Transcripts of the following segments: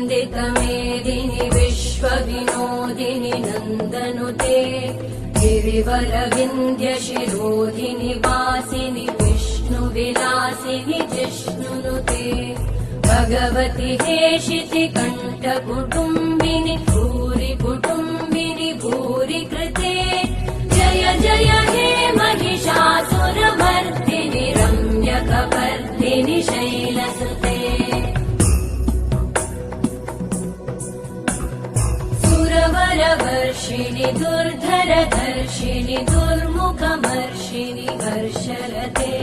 वन्दितमेदिनि विश्वविनोदिनि नन्दनुते गिरिवरविन्ध्यशिरोधिनि वासिनि विष्णुविलासिनि जिष्णुनुते भगवति हेशिति कण्ठकुटुम्बिनि भूरि कुटुम्बिनि भूरि कृते जय जय हे महिषासुरमर्दिनि रम्यकपर्दिनि शैलसुते सुरवरवर्षिणि दुर्धरधर्षिणि दुर्मुखमर्षिणि हर्षरते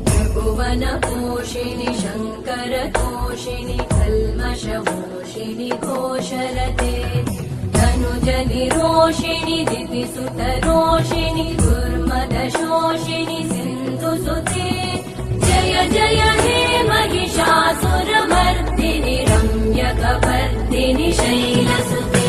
त्रिभुवनपोषिणि शङ्करतोषिणि कल्मषमोषिणि घोषरते धनुजनिरोषिणि दितिसुतरोषिणि दुर्मदशोषिणि सिन्धुसुते जय जय हे महिषासुरमर्दिनि रम्यकपर्दिनि शैलसुते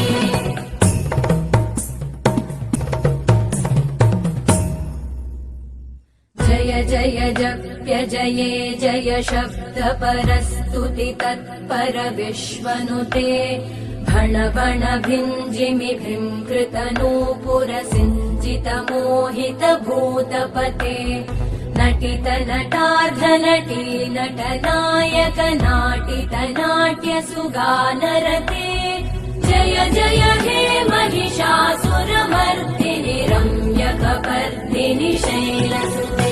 जय जय जप्य जये जय शब्दपरस्तुति तत्पर विश्वनुते भण भण भिञ्जिमि भृङ्कृतनूपुर सिञ्चित मोहित भूतपते नटित नटार्ध नटी नटनायक नाटित नाट्य सुगानरते जय जय हे महिषासुरमर्दिनि रम्यकपर्दिनि शैलसुते